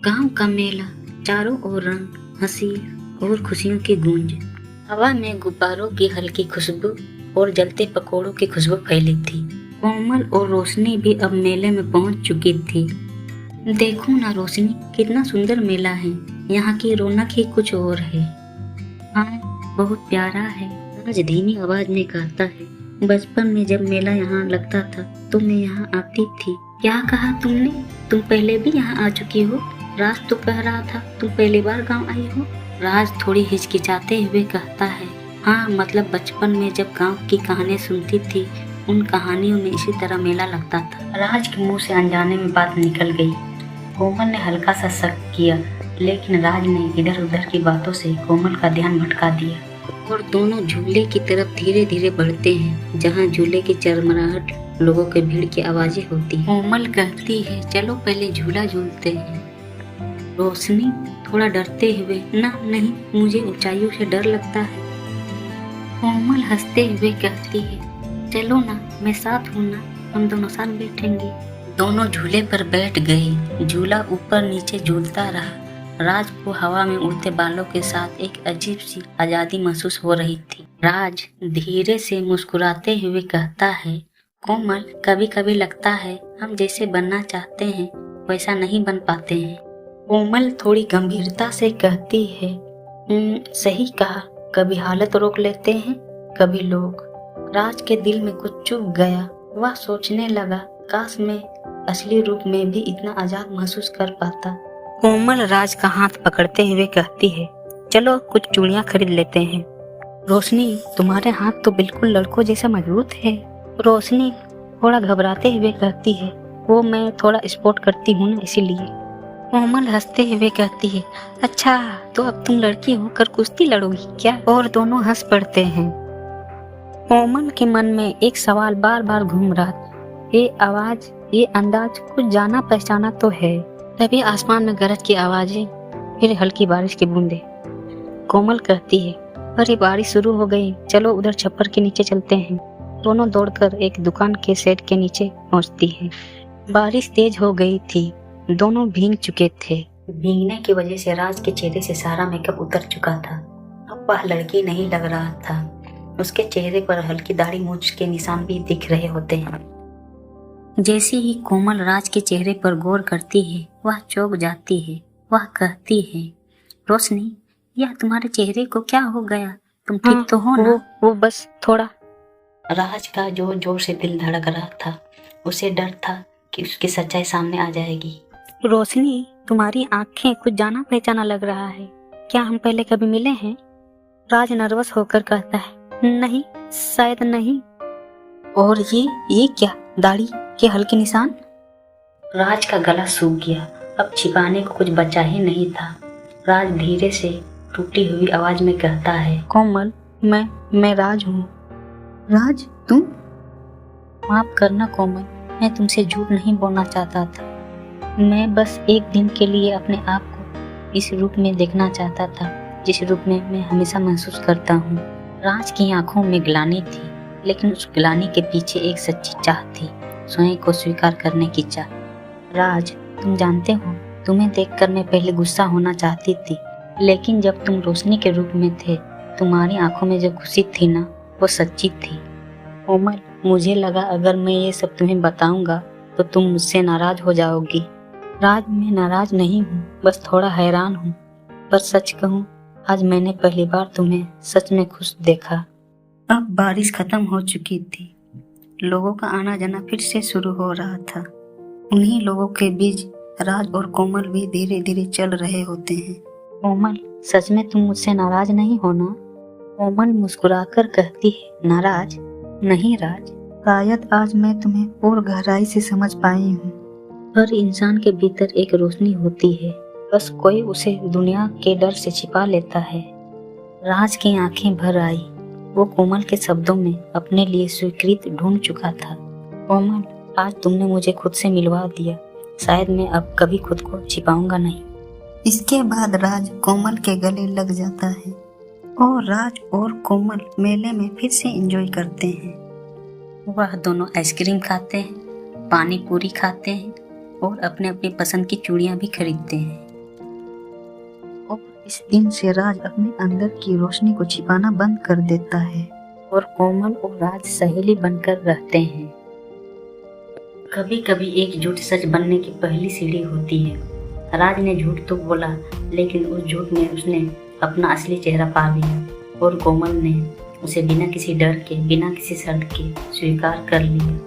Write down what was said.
गांव का मेला, चारों ओर रंग, हंसी और खुशियों की गूंज। हवा में गुब्बारों की हल्की खुशबू और जलते पकोड़ों की खुशबू फैली थी। कोमल और रोशनी भी अब मेले में पहुंच चुकी थी। देखो ना रोशनी, कितना सुंदर मेला है। यहाँ की रौनक ही कुछ और है। हाँ, बहुत प्यारा है। आज धीमी आवाज में कहता है, बचपन में जब मेला यहाँ लगता था तो मैं यहाँ आती थी। क्या कहा तुमने? तुम पहले भी यहाँ आ चुकी हो? राज तो कह रहा था तुम पहली बार गांव आई हो। राज थोड़ी हिचकिचाते हुए कहता है, हाँ मतलब बचपन में जब गांव की कहानियां सुनती थी, उन कहानियों में इसी तरह मेला लगता था। राज के मुंह से अनजाने में बात निकल गई। कोमल ने हल्का सा शक किया, लेकिन राज ने इधर उधर की बातों से कोमल का ध्यान भटका दिया और दोनों झूले की तरफ धीरे धीरे बढ़ते हैं, जहाँ झूले की चरमराहट, लोगों के भीड़ की आवाजें होती हैं। कोमल कहती है, चलो पहले झूला झूलते हैं। रोशनी थोड़ा डरते हुए, ना नहीं, मुझे ऊंचाइयों से डर लगता है। कोमल हंसते हुए कहती है, चलो ना, मैं साथ हूँ ना, हम दोनों साथ बैठेंगे। दोनों झूले पर बैठ गए। झूला ऊपर नीचे झूलता रहा। राज को हवा में उड़ते बालों के साथ एक अजीब सी आजादी महसूस हो रही थी। राज धीरे से मुस्कुराते हुए कहता है, कोमल, कभी कभी लगता है हम जैसे बनना चाहते हैं वैसा नहीं बन पाते हैं। कोमल थोड़ी गंभीरता से कहती है, सही कहा, कभी हालत रोक लेते हैं, कभी लोग। राज के दिल में कुछ चुभ गया। वह सोचने लगा, काश मैं असली रूप में भी इतना आजाद महसूस कर पाता। कोमल राज का हाथ पकड़ते हुए कहती है, चलो कुछ चूड़ियां खरीद लेते हैं। रोशनी, तुम्हारे हाथ तो बिल्कुल लड़कों जैसा मजबूत है। रोशनी थोड़ा घबराते हुए कहती है, वो मैं थोड़ा स्पोर्ट करती हूँ ना, इसीलिए। कोमल हंसते हुए कहती है, अच्छा तो अब तुम लड़की होकर कुश्ती लड़ोगी क्या? और दोनों हंस पड़ते हैं। कोमल के मन में एक सवाल बार बार घूम रहा था, ये आवाज, ये अंदाज, कुछ जाना पहचाना तो है। तभी आसमान में गरज की आवाजें, फिर हल्की बारिश की बूंदें। कोमल कहती है, अरे बारिश शुरू हो गई, चलो उधर छप्पर के नीचे चलते हैं। दोनों दौड़कर एक दुकान के शेड के नीचे पहुंचती हैं। बारिश तेज हो गई थी। दोनों भीग चुके थे। भीगने की वजह से राज के चेहरे से सारा मेकअप उतर चुका था। अब वह लड़की नहीं लग रहा था। उसके चेहरे पर हल्की दाढ़ी मूंछ के निशान भी दिख रहे होते हैं। जैसे ही कोमल राज के चेहरे पर गौर करती है, वह चौंक जाती है। वह कहती है, रोशनी, यह तुम्हारे चेहरे को क्या हो गया? तुम ठीक तो हो ना? वो बस थोड़ा। राज का जोर जोर से दिल धड़क रहा था। उसे डर था कि उसकी सच्चाई सामने आ जाएगी। रोशनी, तुम्हारी आंखें कुछ जाना पहचाना लग रहा है। क्या हम पहले कभी मिले हैं? राज नर्वस होकर कहता है, नहीं, शायद नहीं। और ये क्या, दाढ़ी के हल्के निशान? राज का गला सूख गया। अब छिपाने को कुछ बचा ही नहीं था। राज धीरे से टूटी हुई आवाज में कहता है, कोमल, मैं राज हूँ। राज, तुम? माफ करना कोमल, मैं तुमसे झूठ नहीं बोलना चाहता था। मैं बस एक दिन के लिए अपने आप को इस रूप में देखना चाहता था, जिस रूप में मैं हमेशा महसूस करता हूँ। राज की आंखों में ग्लानि थी, लेकिन उस ग्लानि के पीछे एक सच्ची चाह थी, स्वयं को स्वीकार करने की चाह। राज, तुम जानते हो, तुम्हें देखकर मैं पहले गुस्सा होना चाहती थी, लेकिन जब तुम रोशनी के रूप में थे, तुम्हारी आंखों में जो खुशी थी ना, वो सच्ची थी। कोमल, मुझे लगा अगर मैं ये सब तुम्हें बताऊंगा तो तुम मुझसे नाराज हो जाओगी। राज, मैं नाराज नहीं हूँ, बस थोड़ा हैरान हूँ। पर सच कहूँ, आज मैंने पहली बार तुम्हें सच में खुश देखा। अब बारिश खत्म हो चुकी थी। लोगों का आना जाना फिर से शुरू हो रहा था। उन्हीं लोगों के बीच राज और कोमल भी धीरे धीरे चल रहे होते हैं। कोमल, सच में तुम मुझसे नाराज नहीं हो ना? कोमल मुस्कुराकर कहती है, नाराज नहीं राज, शायद आज मैं तुम्हें और गहराई से समझ पाई हूँ। हर इंसान के भीतर एक रोशनी होती है, बस कोई उसे दुनिया के डर से छिपा लेता है। राज की आंखें भर आई। वो कोमल के शब्दों में अपने लिए स्वीकृति ढूंढ चुका था। कोमल, आज तुमने मुझे खुद से मिलवा दिया। शायद मैं अब कभी खुद को छिपाऊंगा नहीं। इसके बाद राज कोमल के गले लग जाता है और राज और कोमल मेले में फिर से एंजॉय करते हैं। वह दोनों आइसक्रीम खाते हैं, पानी पूरी खाते हैं और अपने अपनी पसंद की चूड़ियां भी खरीदते हैं। इस दिन से राज अपने अंदर की रोशनी को छिपाना बंद कर देता है और कोमल और राज सहेली बनकर रहते हैं। कभी कभी एक झूठ सच बनने की पहली सीढ़ी होती है। राज ने झूठ तो बोला, लेकिन उस झूठ में उसने अपना असली चेहरा पा लिया और कोमल ने उसे बिना किसी डर के, बिना किसी शर्त के स्वीकार कर लिया।